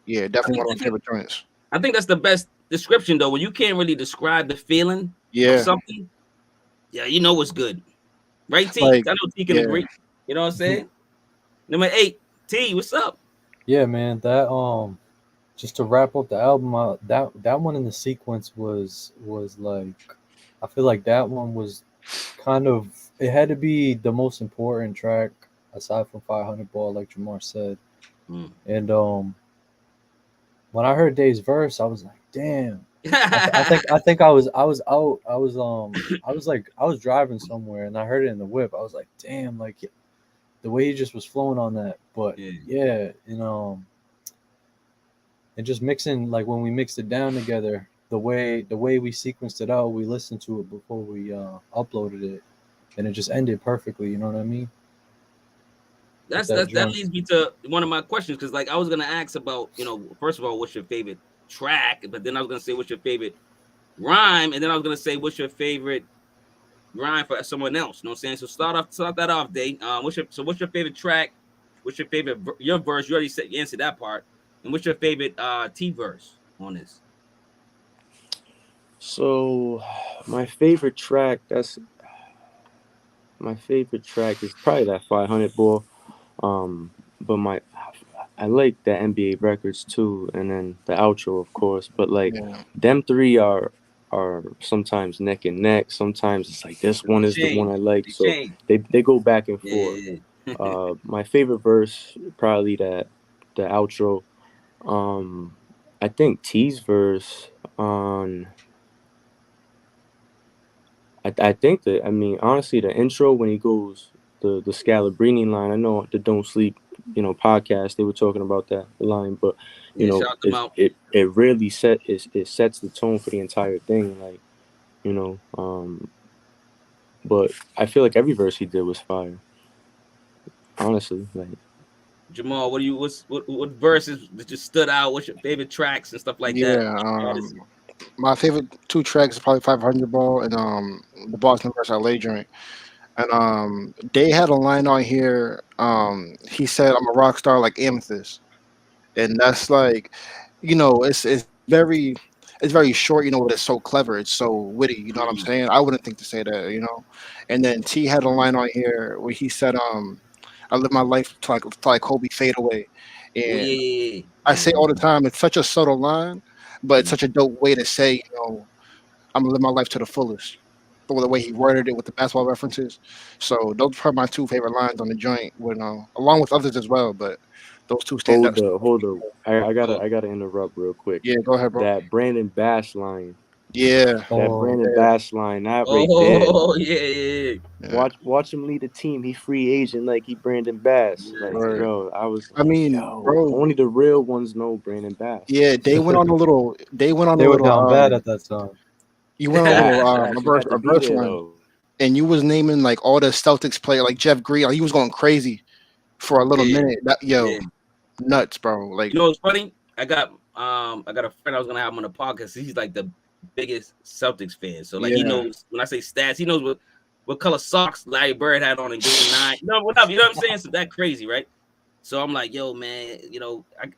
yeah, definitely one of my favorite joints. I think that's the best description though, when you can't really describe the feeling of something. Yeah, you know what's good, right? T, Like, I know T can agree. You know what I'm saying? Number 8, T, what's up? Yeah, man. That just to wrap up the album, that one in the sequence was like, I feel like that one was kind of, it had to be the most important track aside from 500 Ball, like Jamar said. And when I heard Dave's verse, I was like, damn. I think I was out. I was driving somewhere and I heard it in the whip. I was like, damn, like the way he just was flowing on that. But yeah, and just mixing, like when we mixed it down together, the way we sequenced it out, we listened to it before we uploaded it, and it just ended perfectly. You know what I mean? That leads me to one of my questions, because like I was gonna ask about, first of all, what's your favorite track, but then I was gonna say what's your favorite rhyme, and then I was gonna say, what's your favorite rhyme for someone else? You know what I'm saying? So start that off, Dave. What's your favorite track? What's your favorite your verse? You already said you answered that part. And what's your favorite T verse on this? So my favorite track is probably that 500 ball. But I like the NBA records too, and then the outro, of course. But like Yeah. them three are sometimes neck and neck. Sometimes it's like this one is the one I like. They So change. they go back and forth. Yeah. My favorite verse probably the outro. I think T's verse on. I think that, I mean, honestly, the intro when he goes the Scalabrini line. I know the Don't Sleep, podcast, they were talking about that line, but Yeah, shout them out. it really it sets the tone for the entire thing, like, you know. But I feel like every verse he did was fire, honestly. Like, Jamal, what verses that just stood out? What's your favorite tracks and stuff like that? Yeah. Artists? My favorite two tracks is probably 500 Ball and the Boston versus LA joint. And they had a line on here. He said, "I'm a rock star like Amethyst," and that's like, it's very short. But it's so clever. It's so witty. You know what I'm Mm. saying? I wouldn't think to say that. And then T had a line on here where he said, "I live my life till like Kobe fade away," Oh and yeah, I yeah, say all the time, it's such a subtle line, but it's yeah. such a dope way to say, I'm gonna live my life to the fullest. The way he worded it with the basketball references. So those are my two favorite lines on the joint, along with others as well. But those two stand up. hold up. Oh, I gotta interrupt real quick. Yeah, go ahead, bro. That Brandon Bass line, Yeah, Oh, that right there. oh yeah. yeah. Watch him lead the team. He free agent like he Brandon Bass. Like, Yes. Right. yo, I was I like, mean, yo, bro. only the real ones know Brandon Bass. Yeah, they went on a little. They went on a they were little. down bad at that time. You went on a little Facts. You had to a be verse there line, though. and you was naming like all the Celtics player, like Jeff Green. Like, he was going crazy for a little Yeah, minute. yeah. Nuts, bro. Like, You know what's funny? I got a friend I was gonna have him on the podcast. He's like the biggest Celtics fan. So like he yeah, knows when I say stats, he knows what color socks Larry Bird had on in game 9. Whatever, you know what I'm saying? So that crazy, right? So I'm like, yo, man,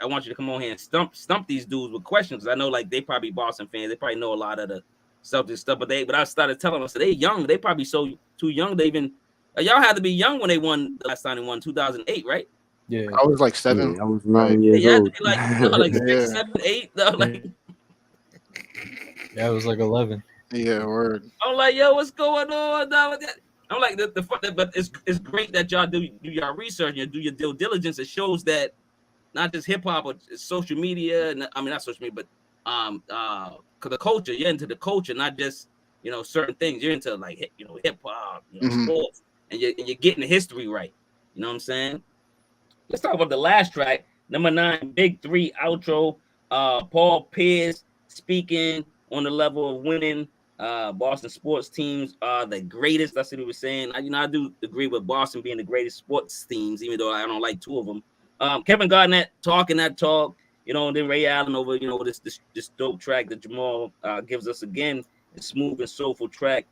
I want you to come on here and stump these dudes with questions. I know like they probably Boston fans, they probably know a lot of the Celtics stuff, but I started telling them, I said they young, they probably so too young. They even y'all had to be young when they won the last time they won 2008, right? Yeah. I was like 7. Yeah, I was Like, 9 years You had to old. be like, like yeah, 6, 7, 8. Though. Like Yeah, it was like 11. yeah, word. I'm like, yo, what's going on? I'm like but it's great that y'all do your research and do your due diligence. It shows that not just hip hop, but social media. And I mean, not social media, but the culture. You're into the culture, not just certain things. You're into like hip hop, Hmm. sports, and you're getting the history right. You know what I'm saying? Let's talk about the last track, number 9, Big 3 outro. Paul Pierce speaking on the level of winning. Boston sports teams are the greatest. That's what he was saying. I do agree with Boston being the greatest sports teams, even though I don't like 2 of them. Kevin Garnett talking that talk, and then Ray Allen over, this dope track that Jamal gives us again, a smooth and soulful track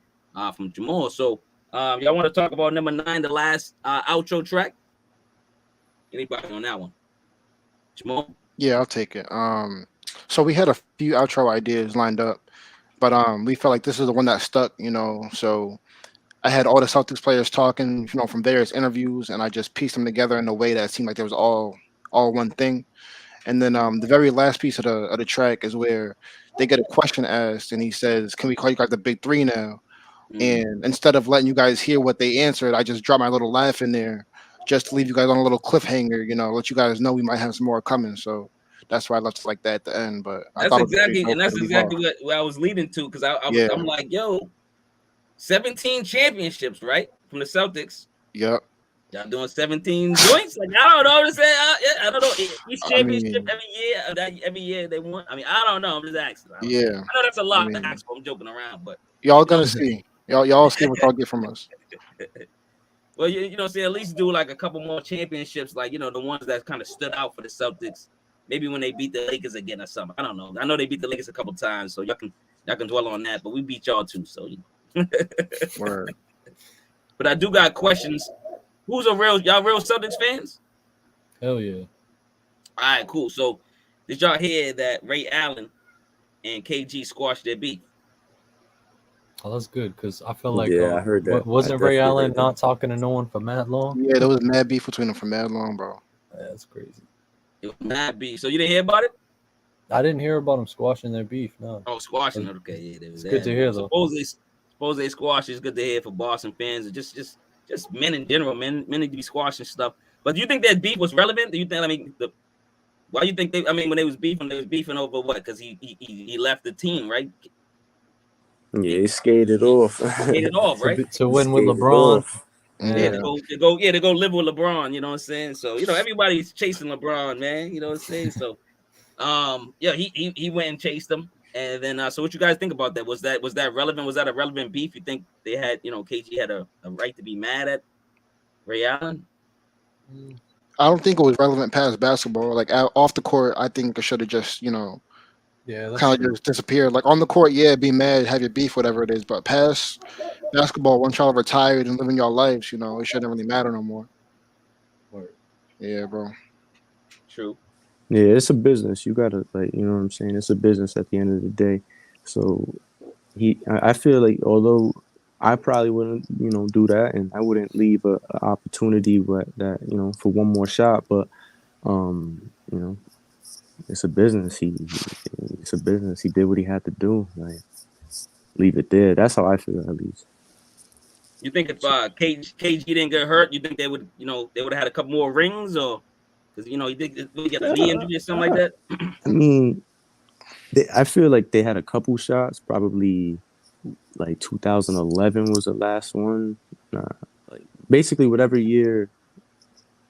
from Jamal. So y'all want to talk about number 9, the last outro track? Anybody on that one? Jamal? Yeah, I'll take it. So we had a few outro ideas lined up, but we felt like this is the one that stuck. So I had all the Celtics players talking, from various interviews, and I just pieced them together in a way that seemed like there was all one thing. And then the very last piece of the track is where they get a question asked, and he says, "Can we call you guys the Big Three now?" Mm. And instead of letting you guys hear what they answered, I just dropped my little laugh in there just to leave you guys on a little cliffhanger, let you guys know we might have some more coming. So that's why I left it like that at the end. But I thought it was pretty dope for That's it to leave exactly off. what I was leading to, because Yeah. I'm like, yo, 17 championships, right? From the Celtics. Yep. Y'all doing 17 joints? Like, I don't know. I'm just saying, I don't know. Each I championship mean, every year they won. I mean, I don't know. I'm just asking. I don't know. yeah. I know that's a I lot to mean, ask for. I'm joking around, but y'all you know, gonna see. Y'all see what y'all get from us. well, you know, say at least do like a couple more championships, like the ones that kind of stood out for the Celtics. maybe when they beat the Lakers again or something. I don't know. I know they beat the Lakers a couple times, so y'all can dwell on that. But we beat y'all too, so. Word. But I do got questions. Who's y'all real Celtics fans? Hell yeah. All right, cool. So did y'all hear that Ray Allen and KG squashed their beef? Oh, that's good because I feel like I heard that. Wasn't Ray Allen not talking to no one for mad long? Yeah, there was mad beef between them for mad long, bro. Yeah, that's crazy. It was mad beef. So you didn't hear about it? I didn't hear about them squashing their beef. No. Oh, squashing it. Okay, yeah, it's good to hear though. Suppose they squash is good to hear for Boston fans and just men in general. Men need to be squashing stuff. But do you think that beef was relevant? Do you think? I mean, why do you think they? I mean, when they was beefing over what? Because he left the team, right? Yeah, he skated off. Skated off, right? To win with LeBron. Yeah, to go live with LeBron. You know what I'm saying? So everybody's chasing LeBron, man. You know what I'm saying? So, yeah, he went and chased him, and then so what you guys think about that? Was that relevant? Was that a relevant beef? You think they had KG had a right to be mad at Ray Allen? I don't think it was relevant past basketball. Like off the court, I think it should have just kind of just disappeared. Like on the court, yeah, be mad, have your beef, whatever it is. But past basketball, once y'all retired and living your lives, it shouldn't really matter no more. Word. Yeah, bro. True. Yeah, it's a business. You gotta what I'm saying. It's a business at the end of the day. So I feel like although I probably wouldn't do that, and I wouldn't leave a opportunity that for one more shot. But it's a business. It's a business. He did what he had to do. Like, leave it there. That's how I feel, at least. You think if KG didn't get hurt, you think they would have had a couple more rings, or because he did get a knee injury or something like that? I mean, I feel like they had a couple shots. Probably like 2011 was the last one. Like basically whatever year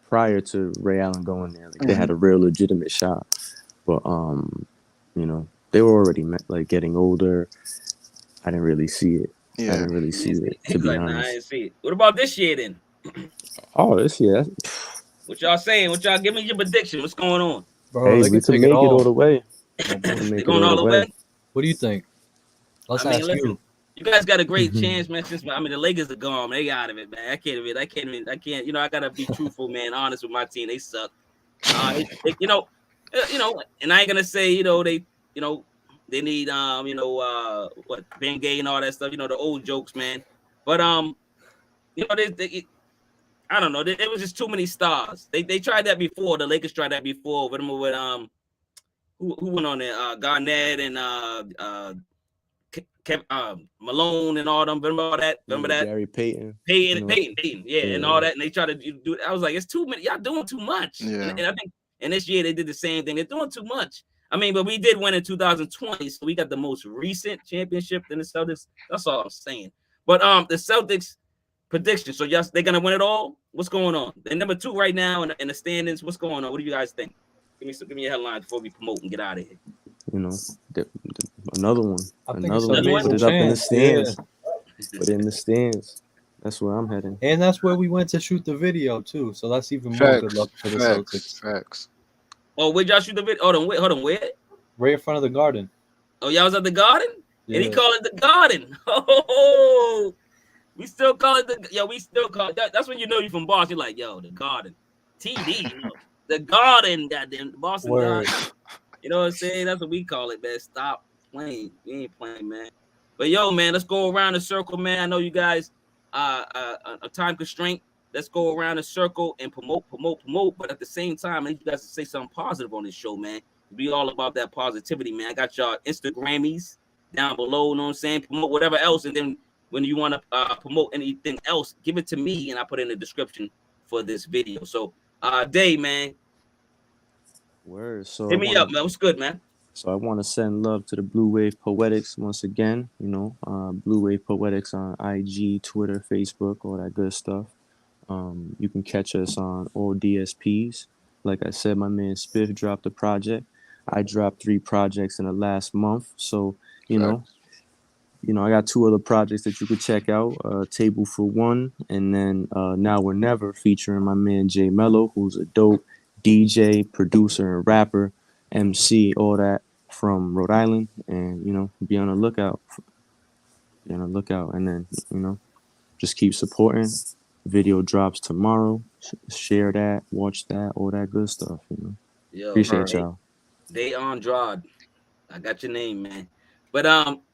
prior to Ray Allen going there, like they had a real legitimate shot. But they were already getting older. I didn't really see it. Yeah. I didn't really see it, to be honest. Nah, I didn't see it. What about this year then? Oh, this year. What y'all saying? What y'all give me your prediction? What's going on? Bro, hey, we can make it all the way. They going all the way? What do you think? Let's ask you. You guys got a great chance, man. The Lakers are gone. They out of it, man. I can't. I gotta be truthful, man. Honest with my team. They suck. And I ain't gonna say they need what Ben Gay and all that stuff. The old jokes, man. But I don't know. There was just too many stars. They tried that before. The Lakers tried that before. With who went on there? Garnett and Malone and all them. Remember that? Gary Payton. Payton. Yeah, and all that. And they tried to do it. I was like, it's too many. Y'all doing too much. Yeah. And I think, and this year they did the same thing. They're doing too much. I mean, but we did win in 2020, so we got the most recent championship in the Celtics. That's all I'm saying. But the Celtics prediction. So yes, they're gonna win it all. What's going on? They're number 2 right now in the standings. What's going on? What do you guys think? Give me a headline before we promote and get out of here. Another one. Another one. Put it up in the stands. Yeah. Put it in the stands. That's where I'm heading. And that's where we went to shoot the video too. So that's even more good luck for the Celtics. Facts. Oh, where'd y'all shoot the video? Hold on, where? Right in front of the Garden. Oh, y'all was at the Garden? Yeah. And he called it the Garden. Oh, we still call it we still call it. That's when you know you're from Boston. You're like, yo, the Garden. TD, the Garden, goddamn, Boston Garden. You know what I'm saying? That's what we call it, man. Stop playing. We ain't playing, man. But yo, man, let's go around the circle, man. I know you guys a time constraint. Let's go around the circle and promote. But at the same time, I need you guys to say something positive on this show, man. Be all about that positivity, man. I got y'all Instagrammies down below, you know what I'm saying? Promote whatever else. And then when you want to promote anything else, give it to me and I put it in the description for this video. So, Dave, man. Word. So hit me up, man. What's good, man? So I want to send love to the Blue Wave Poetics once again. Blue Wave Poetics on IG, Twitter, Facebook, all that good stuff. You can catch us on all DSPs. Like I said, my man Spiff dropped a project. I dropped 3 projects in the last month. So, I got 2 other projects that you could check out. Table for One, and then Now or Never, featuring my man Jay Mello, who's a dope DJ, producer, and rapper. MC, all that from Rhode Island, and be on the lookout. Be on the lookout, and then just keep supporting. Video drops tomorrow. Share that, watch that, all that good stuff. Yo, Appreciate y'all. they Andrade. I got your name, man. But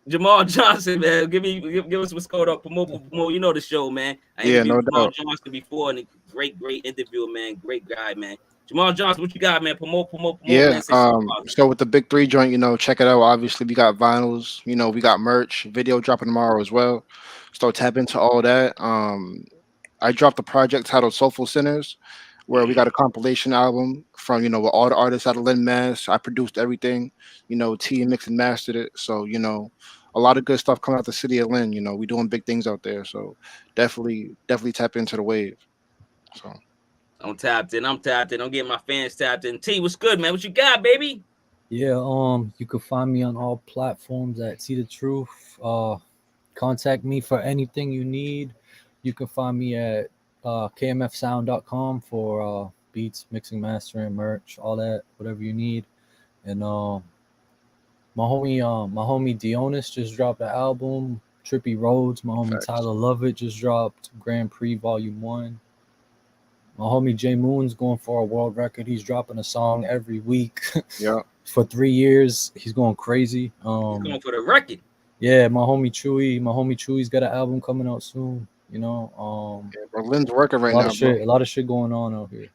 Jamar Johnson, man, give us what's going on. Promote. You know the show, man. I Yeah, no interviewed Jamar doubt. Johnson before, and a great interview, man. Great guy, man. Jamar Johnson, what you got, man? Promote, Yeah. man. Say something about it. So with the Big Three joint, check it out. Obviously, we got vinyls. We got merch. Video dropping tomorrow as well. So tap into all that. I dropped a project titled Soulful Sinners, where we got a compilation album from with all the artists out of Lynn Mass. I produced everything. T mixed and mastered it. So a lot of good stuff coming out the city of Lynn. We doing big things out there. So definitely tap into the wave. So. I'm tapped in. I'm getting my fans tapped in. T, what's good, man? What you got, baby? Yeah, you can find me on all platforms at Teathetruth. Contact me for anything you need. You can find me at kmfsound.com for beats, mixing, mastering, merch, all that, whatever you need. And my homie Dionys just dropped an album, Trippy Roads. My homie Facts. Tyler Lovett just dropped Grand Prix Volume 1. My homie J Moon's going for a world record. He's dropping a song every week. Yeah. For 3 years. He's going crazy. He's going for the record. Yeah, my homie Chewy's got an album coming out soon. Lynn's working right now. A lot of shit going on out here.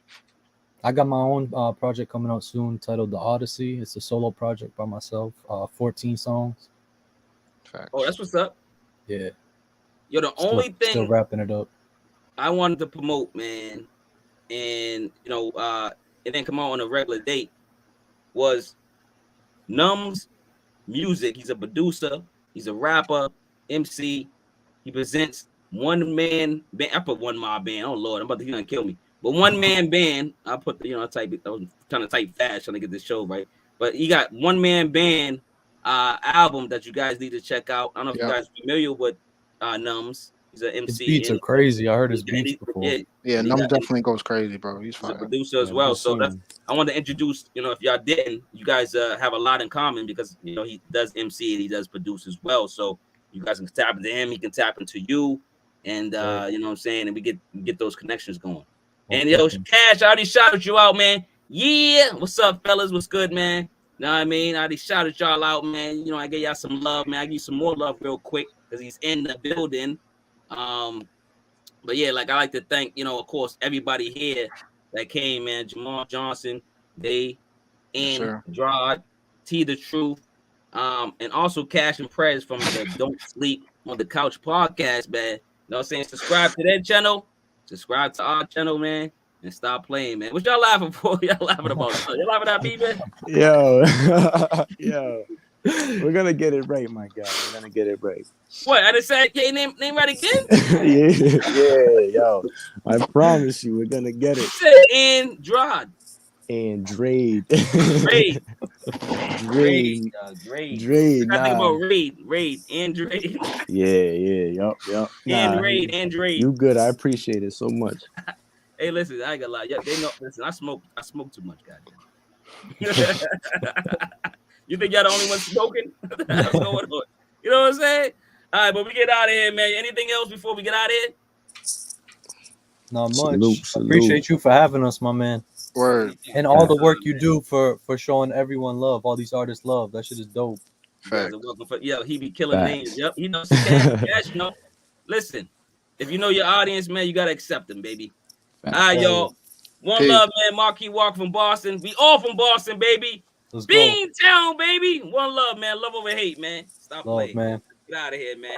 I got my own project coming out soon titled The Odyssey. It's a solo project by myself. 14 songs. Facts. Oh, that's what's up. Yeah. You're the only thing still wrapping it up. I wanted to promote, man, and it didn't come out on a regular date, was Numb's music. He's a producer, he's a rapper, MC. He presents one man band. I put one man band. Oh Lord, he's gonna kill me. But one man band. I put I was trying to type fast, trying to get this show right. But he got one man band album that you guys need to check out. I don't know if you guys are familiar with Numbs. He's an MC. His beats are crazy. I heard his beats before. Yeah, Numbs definitely goes crazy, bro. He's a producer as well. So I want to introduce, if y'all didn't, you guys have a lot in common because he does MC and he does produce as well. So you guys can tap into him, he can tap into you, and you know what I'm saying, and we get those connections going. And Cash, I already shouted you out, man. Yeah, what's up, fellas? What's good, man? Know what I mean? I already shouted y'all out, man. I gave y'all some love, man. I give you some more love real quick because he's in the building. But yeah, I like to thank, of course, everybody here that came, man. Jamar Johnson, Andrade, Teathetruth, and also Cash and Prez from the Don't Sleep on the Couch podcast, man. You know what I'm saying? Subscribe to their channel, subscribe to our channel, man, and stop playing, man. What y'all laughing for? Y'all laughing about? Y'all laughing at me, man? Yo. We're gonna get it right, my guy. We're gonna get it right. What? I just said, okay, name right again? yeah, yo. I promise you, we're gonna get it. Andrade. Andrade. Andrade. I think about Raid. Andrade. Yeah. Yup. Andrade. You good? I appreciate it so much. Hey, listen, I ain't gonna lie. Yeah, they know. Listen, I smoke too much, goddamn. You think y'all the only one smoking? What's going on? You know what I'm saying? All right, but we get out of here, man. Anything else before we get out of here? Not much. Salute. Appreciate you for having us, my man. Word. And all the work you do for showing everyone love, all these artists love. That shit is dope. He be killing names. Yep, he knows. Cash, Listen, if you know your audience, man, you gotta accept them, baby. All right, y'all. One love, man. Marquis Walk from Boston. We all from Boston, baby. Beantown, baby. One love, man. Love over hate, man. Stop playing. Man. Get out of here, man.